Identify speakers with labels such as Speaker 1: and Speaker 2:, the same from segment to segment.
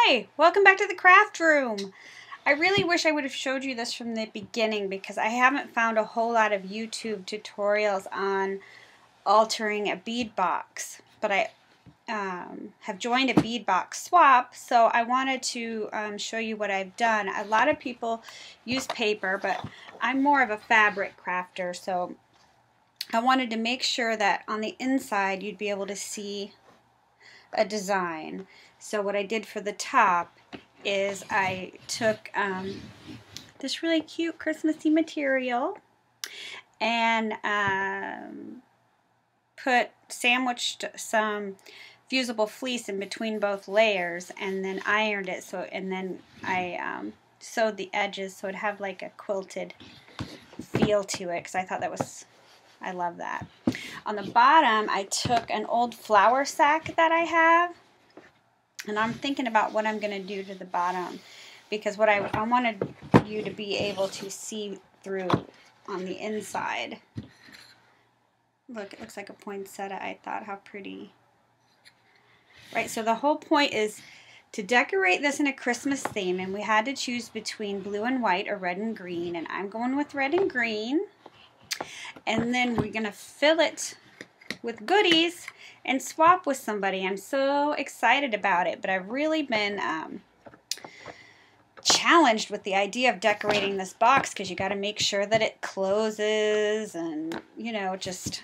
Speaker 1: Hi, welcome back to the craft room. I really wish I would have showed you this from the beginning because I haven't found a whole lot of YouTube tutorials on altering a bead box, but I have joined a bead box swap, so I wanted to show you what I've done. A lot of people use paper, but I'm more of a fabric crafter, so I wanted to make sure that on the inside you'd be able to see a design. So what I did for the top is I took this really cute Christmassy material and sandwiched some fusible fleece in between both layers and then ironed it, and then I sewed the edges so it'd have like a quilted feel to it because I thought I love that. On the bottom I took an old flour sack that I have, and I'm thinking about what I'm going to do to the bottom because what I wanted you to be able to see through on the inside. Look, it looks like a poinsettia. I thought, how pretty. Right, so the whole point is to decorate this in a Christmas theme, and we had to choose between blue and white or red and green, and I'm going with red and green. And then we're going to fill it with goodies and swap with somebody. I'm so excited about it, but I've really been challenged with the idea of decorating this box because you got to make sure that it closes and, you know, just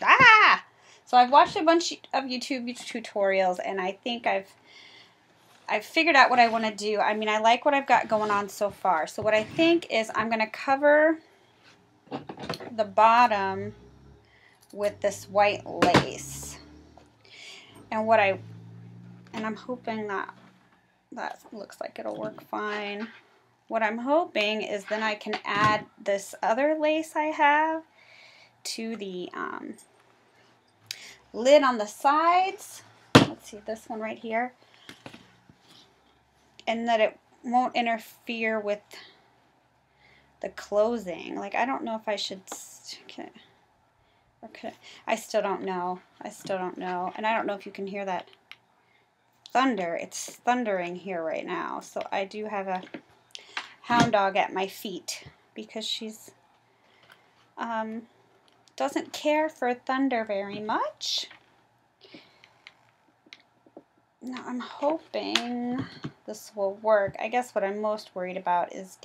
Speaker 1: So I've watched a bunch of YouTube tutorials, and I think I've figured out what I want to do. I mean, I like what I've got going on so far. So what I think is I'm going to cover the bottom with this white lace, and I'm hoping that looks like it'll work fine. What I'm hoping is then I can add this other lace I have to the lid on the sides. Let's see, this one right here, and that it won't interfere with the closing. Like, I don't know if I should I still don't know. And I don't know if you can hear that thunder. It's thundering here right now. So I do have a hound dog at my feet because she's doesn't care for thunder very much. Now I'm hoping this will work. I guess what I'm most worried about is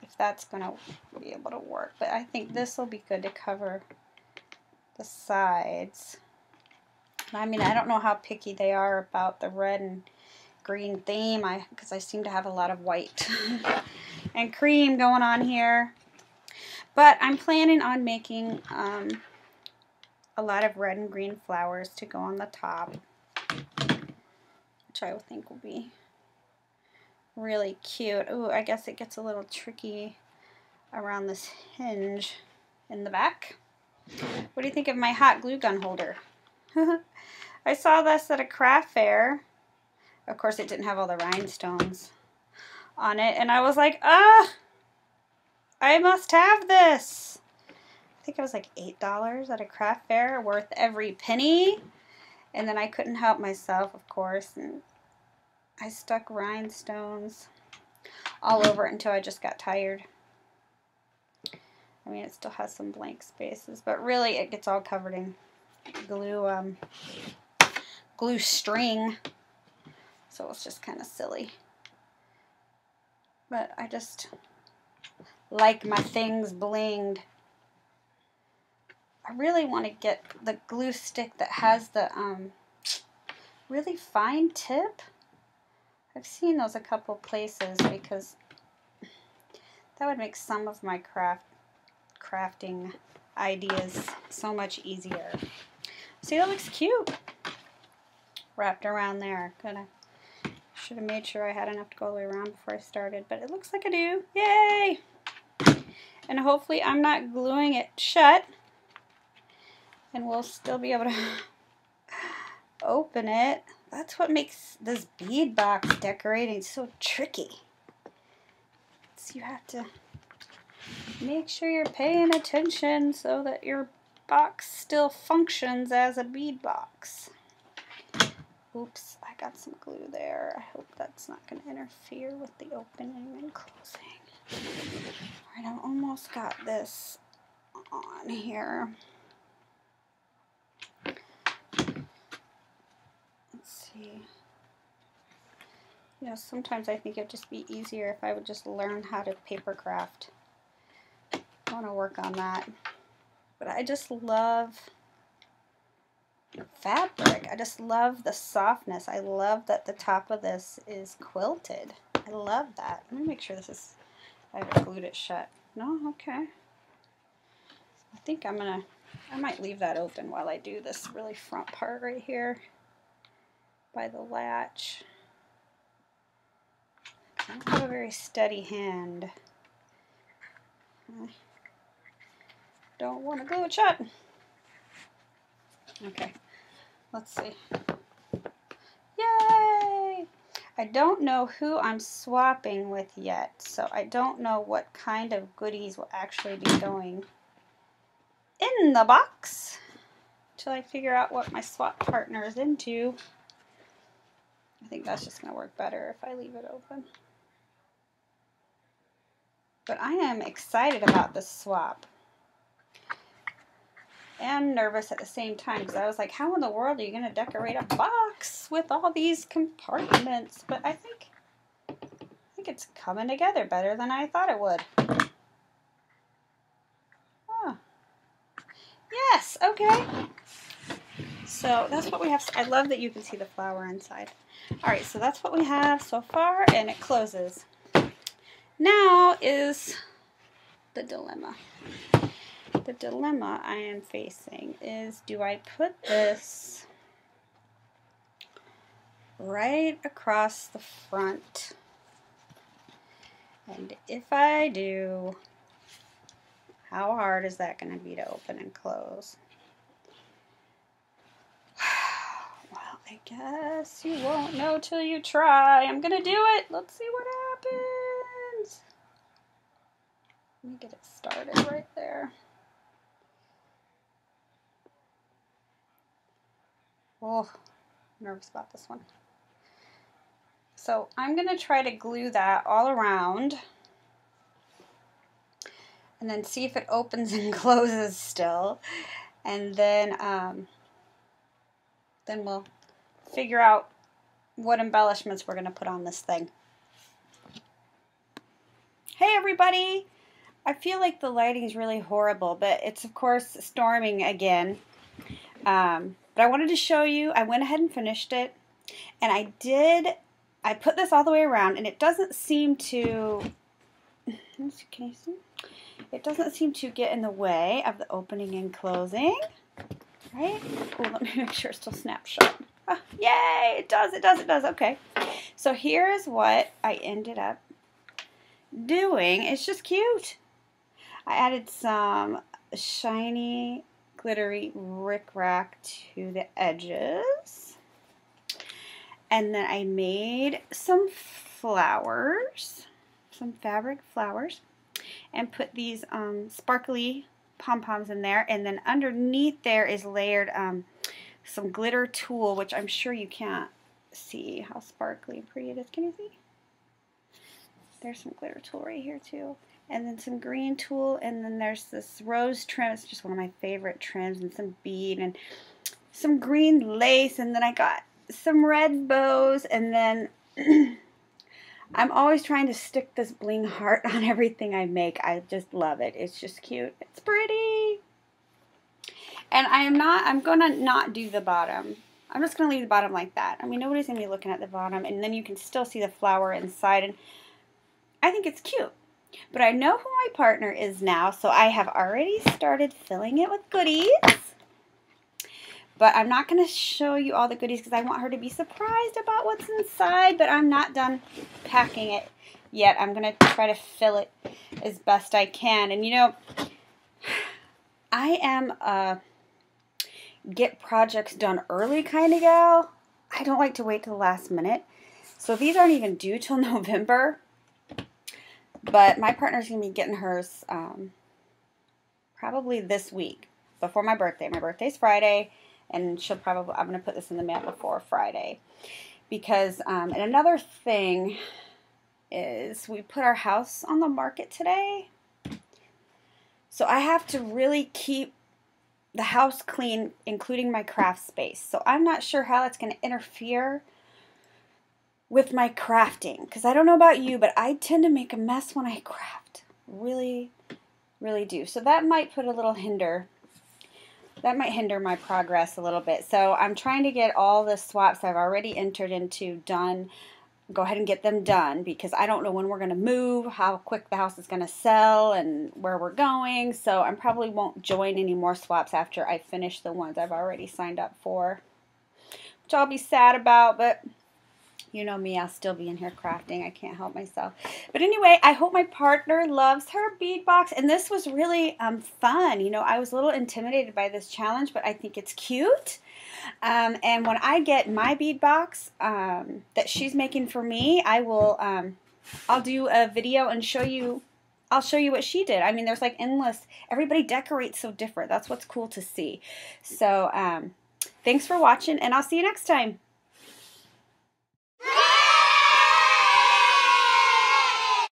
Speaker 1: if that's going to be able to work. But I think this will be good to cover the sides. I mean, I don't know how picky they are about the red and green theme, because I seem to have a lot of white and cream going on here. But I'm planning on making a lot of red and green flowers to go on the top, which I think will be really cute. Ooh, I guess it gets a little tricky around this hinge in the back. What do you think of my hot glue gun holder? I saw this at a craft fair. Of course, it didn't have all the rhinestones on it, and I was like, I must have this. I think it was like $8 at a craft fair, worth every penny. And then I couldn't help myself, of course, and I stuck rhinestones all over it until I just got tired. I mean, it still has some blank spaces, but really it gets all covered in glue string, so it's just kind of silly. But I just like my things blinged. I really want to get the glue stick that has the really fine tip. I've seen those a couple places because that would make some of my crafting ideas so much easier. See, that looks cute wrapped around there. Should have made sure I had enough to go all the way around before I started, but it looks like I do. Yay! And hopefully I'm not gluing it shut, and we'll still be able to open it. That's what makes this bead box decorating so tricky. So you have to make sure you're paying attention so that your box still functions as a bead box. Oops, I got some glue there. I hope that's not going to interfere with the opening and closing. Alright, I've almost got this on here. Let's see. You know, sometimes I think it'd just be easier if I would just learn how to paper craft. I want to work on that. But I just love fabric. I just love the softness. I love that the top of this is quilted. I love that. Let me make sure this is, I haven't glued it shut. No? Okay. I think I might leave that open while I do this really front part right here by the latch. I don't have a very steady hand. I don't want to glue it shut. Okay, let's see. Yay! I don't know who I'm swapping with yet, so I don't know what kind of goodies will actually be going in the box until I figure out what my swap partner is into. I think that's just going to work better if I leave it open. But I am excited about this swap. And nervous at the same time because I was like, how in the world are you going to decorate a box with all these compartments? But I think it's coming together better than I thought it would. Oh. Yes, okay. So that's what we have. I love that you can see the flower inside. Alright, so that's what we have so far, and it closes. Now is the dilemma. The dilemma I am facing is, do I put this right across the front? And if I do, how hard is that going to be to open and close? Well, I guess you won't know till you try. I'm going to do it. Let's see what happens. Let me get it started right there. Oh, I'm nervous about this one. So I'm going to try to glue that all around and then see if it opens and closes still. And then we'll figure out what embellishments we're going to put on this thing. Hey everybody! I feel like the lighting is really horrible, but it's of course storming again. But I wanted to show you, I went ahead and finished it, and I put this all the way around, and it doesn't seem to, can you see? It doesn't seem to get in the way of the opening and closing, right? Oh, let me make sure it's still snapped shut. Oh, yay, it does, okay. So here's what I ended up doing. It's just cute. I added some shiny, glittery rickrack to the edges. And then I made some flowers, some fabric flowers, and put these sparkly pom-poms in there. And then underneath there is layered some glitter tulle, which I'm sure you can't see how sparkly and pretty it is. Can you see? There's some glitter tulle right here too. And then some green tulle, and then there's this rose trim. It's just one of my favorite trims, and some bead, and some green lace, and then I got some red bows, and then I'm always trying to stick this bling heart on everything I make. I just love it. It's just cute. It's pretty. And I'm gonna not do the bottom. I'm just gonna leave the bottom like that. I mean, nobody's gonna be looking at the bottom, and then you can still see the flower inside, and I think it's cute. But I know who my partner is now, so I have already started filling it with goodies. But I'm not going to show you all the goodies because I want her to be surprised about what's inside, but I'm not done packing it yet. I'm going to try to fill it as best I can. And you know, I am a get projects done early kind of gal. I don't like to wait till the last minute. So these aren't even due till November. But my partner's going to be getting hers probably this week, before my birthday. My birthday's Friday, And she'll probably, I'm going to put this in the mail before Friday. Because, and another thing is we put our house on the market today. So I have to really keep the house clean, including my craft space. So I'm not sure how that's going to interfere with my crafting. Because I don't know about you, but I tend to make a mess when I craft. Really, really do. So that might put a little hinder. That might hinder my progress a little bit. So I'm trying to get all the swaps I've already entered into done. Go ahead and get them done because I don't know when we're going to move, how quick the house is going to sell, and where we're going. So I probably won't join any more swaps after I finish the ones I've already signed up for, which I'll be sad about, but you know me, I'll still be in here crafting. I can't help myself. But anyway, I hope my partner loves her bead box. And this was really fun. You know, I was a little intimidated by this challenge, but I think it's cute. And when I get my bead box that she's making for me, I will, I'll do a video and show you, I'll show you what she did. I mean, there's like endless, everybody decorates so different. That's what's cool to see. So, thanks for watching, and I'll see you next time.